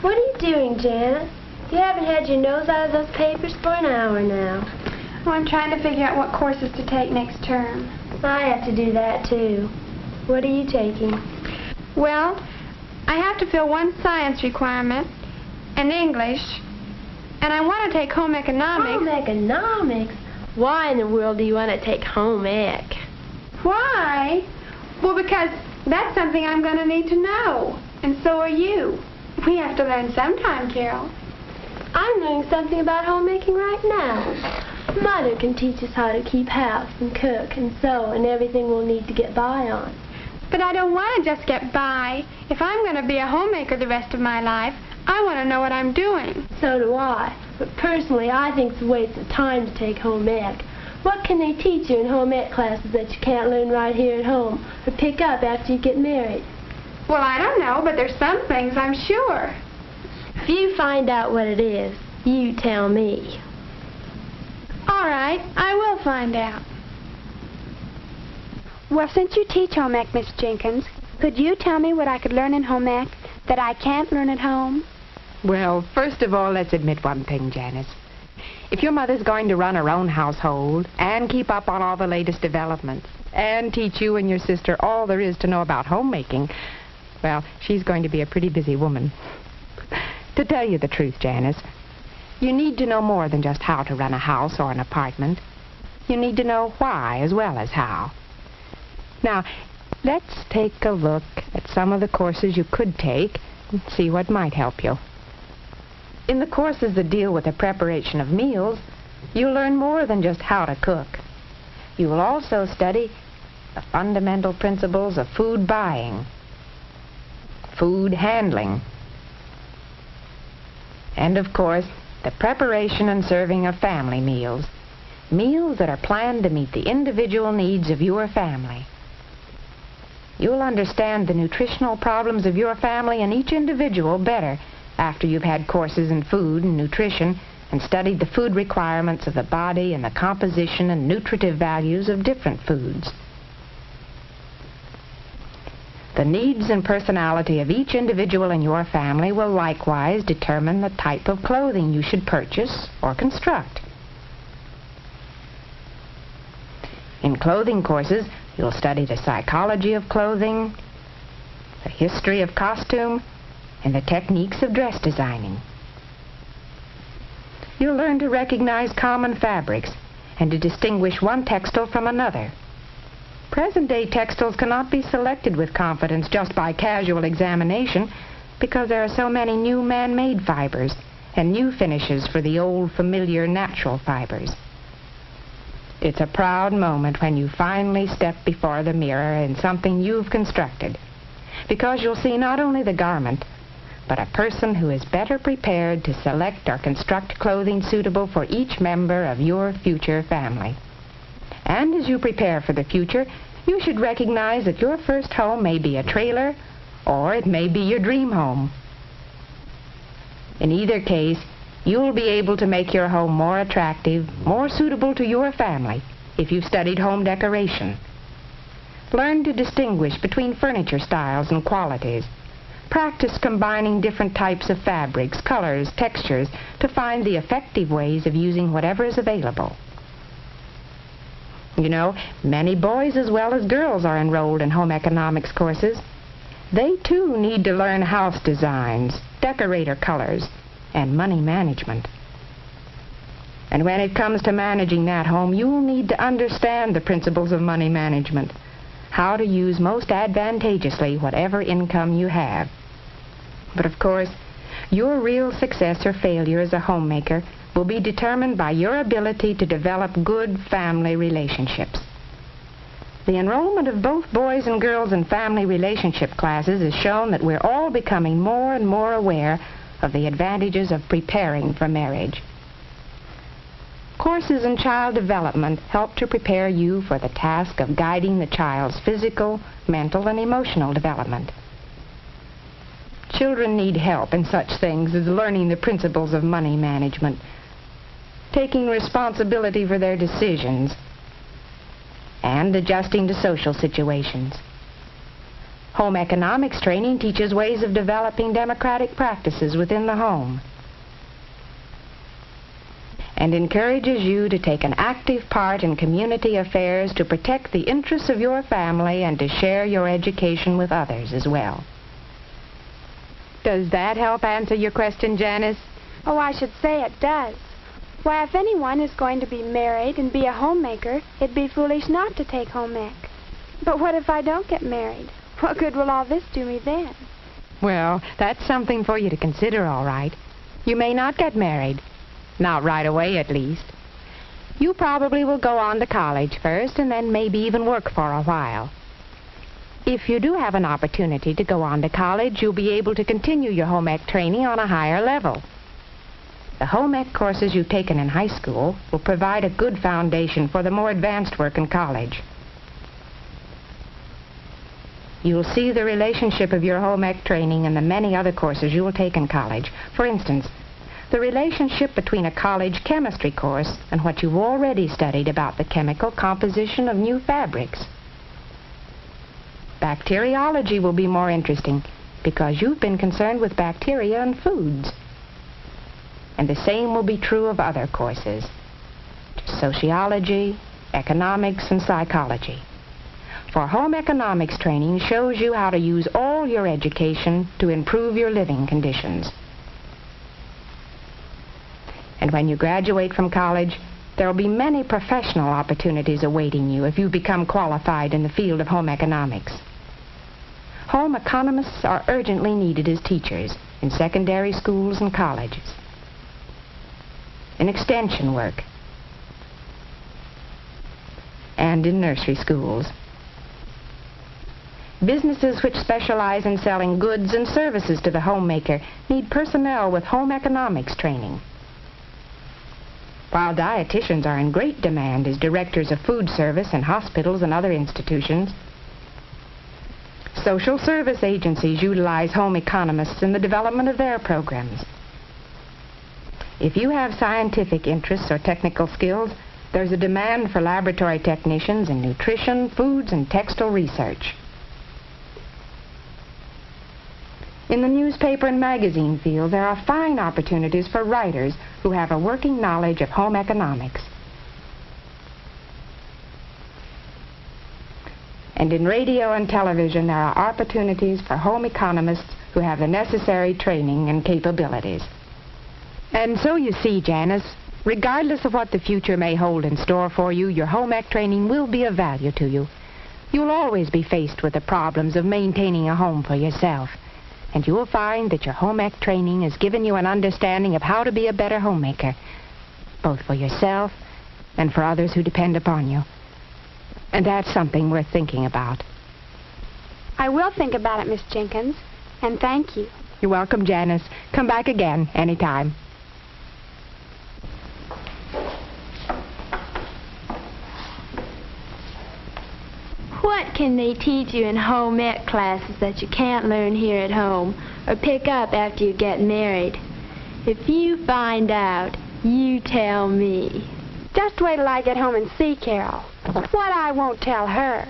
What are you doing, Janet? You haven't had your nose out of those papers for an hour now. Oh, I'm trying to figure out what courses to take next term. I have to do that, too. What are you taking? Well, I have to fill one science requirement, and English, and I want to take home economics. Home economics? Why in the world do you want to take home ec? Why? Well, because that's something I'm going to need to know, and so are you. We have to learn sometime, Carol. I'm learning something about homemaking right now. Mother can teach us how to keep house and cook and sew and everything we'll need to get by on. But I don't want to just get by. If I'm going to be a homemaker the rest of my life, I want to know what I'm doing. So do I. But personally, I think it's a waste of time to take home ec. What can they teach you in home ec classes that you can't learn right here at home or pick up after you get married? Well, I don't know, but there's some things I'm sure. If you find out what it is, you tell me. All right, I will find out. Well, since you teach home ec, Miss Jenkins, could you tell me what I could learn in home ec that I can't learn at home? Well, first of all, let's admit one thing, Janice. If your mother's going to run her own household and keep up on all the latest developments and teach you and your sister all there is to know about homemaking, well, she's going to be a pretty busy woman. To tell you the truth, Janice, you need to know more than just how to run a house or an apartment. You need to know why as well as how. Now, let's take a look at some of the courses you could take and see what might help you. In the courses that deal with the preparation of meals, you'll learn more than just how to cook. You will also study the fundamental principles of food buying, food handling, and, of course, the preparation and serving of family meals, meals that are planned to meet the individual needs of your family. You'll understand the nutritional problems of your family and each individual better after you've had courses in food and nutrition and studied the food requirements of the body and the composition and nutritive values of different foods. The needs and personality of each individual in your family will likewise determine the type of clothing you should purchase or construct. In clothing courses, you'll study the psychology of clothing, the history of costume, and the techniques of dress designing. You'll learn to recognize common fabrics and to distinguish one textile from another. Present-day textiles cannot be selected with confidence just by casual examination because there are so many new man-made fibers and new finishes for the old, familiar, natural fibers. It's a proud moment when you finally step before the mirror in something you've constructed, because you'll see not only the garment, but a person who is better prepared to select or construct clothing suitable for each member of your future family. And as you prepare for the future, you should recognize that your first home may be a trailer, or it may be your dream home. In either case, you'll be able to make your home more attractive, more suitable to your family, if you've studied home decoration. Learn to distinguish between furniture styles and qualities. Practice combining different types of fabrics, colors, textures, to find the effective ways of using whatever is available. You know, many boys as well as girls are enrolled in home economics courses. They, too, need to learn house designs, decorator colors, and money management. And when it comes to managing that home, you'll need to understand the principles of money management, how to use most advantageously whatever income you have. But of course, your real success or failure as a homemaker will be determined by your ability to develop good family relationships. The enrollment of both boys and girls in family relationship classes has shown that we're all becoming more and more aware of the advantages of preparing for marriage. Courses in child development help to prepare you for the task of guiding the child's physical, mental, and emotional development. Children need help in such things as learning the principles of money management, taking responsibility for their decisions, and adjusting to social situations. Home economics training teaches ways of developing democratic practices within the home and encourages you to take an active part in community affairs to protect the interests of your family and to share your education with others as well. Does that help answer your question, Janice? Oh, I should say it does. Why, if anyone is going to be married and be a homemaker, it'd be foolish not to take home ec. But what if I don't get married? What good will all this do me then? Well, that's something for you to consider, all right. You may not get married. Not right away, at least. You probably will go on to college first and then maybe even work for a while. If you do have an opportunity to go on to college, you'll be able to continue your home ec training on a higher level. The home ec courses you've taken in high school will provide a good foundation for the more advanced work in college. You'll see the relationship of your home ec training and the many other courses you will take in college. For instance, the relationship between a college chemistry course and what you've already studied about the chemical composition of new fabrics. Bacteriology will be more interesting because you've been concerned with bacteria and foods. And the same will be true of other courses: sociology, economics, and psychology. For home economics training shows you how to use all your education to improve your living conditions. And when you graduate from college, there will be many professional opportunities awaiting you if you become qualified in the field of home economics. Home economists are urgently needed as teachers in secondary schools and colleges, in extension work, and in nursery schools. Businesses which specialize in selling goods and services to the homemaker need personnel with home economics training. While dietitians are in great demand as directors of food service in hospitals and other institutions, social service agencies utilize home economists in the development of their programs. If you have scientific interests or technical skills, there's a demand for laboratory technicians in nutrition, foods, and textile research. In the newspaper and magazine field, there are fine opportunities for writers who have a working knowledge of home economics. And in radio and television, there are opportunities for home economists who have the necessary training and capabilities. And so you see, Janice, regardless of what the future may hold in store for you, your home ec training will be of value to you. You'll always be faced with the problems of maintaining a home for yourself. And you will find that your home ec training has given you an understanding of how to be a better homemaker, both for yourself and for others who depend upon you. And that's something worth thinking about. I will think about it, Miss Jenkins, and thank you. You're welcome, Janice. Come back again anytime. What can they teach you in home ec classes that you can't learn here at home or pick up after you get married? If you find out, you tell me. Just wait till I get home and see Carol. What I won't tell her.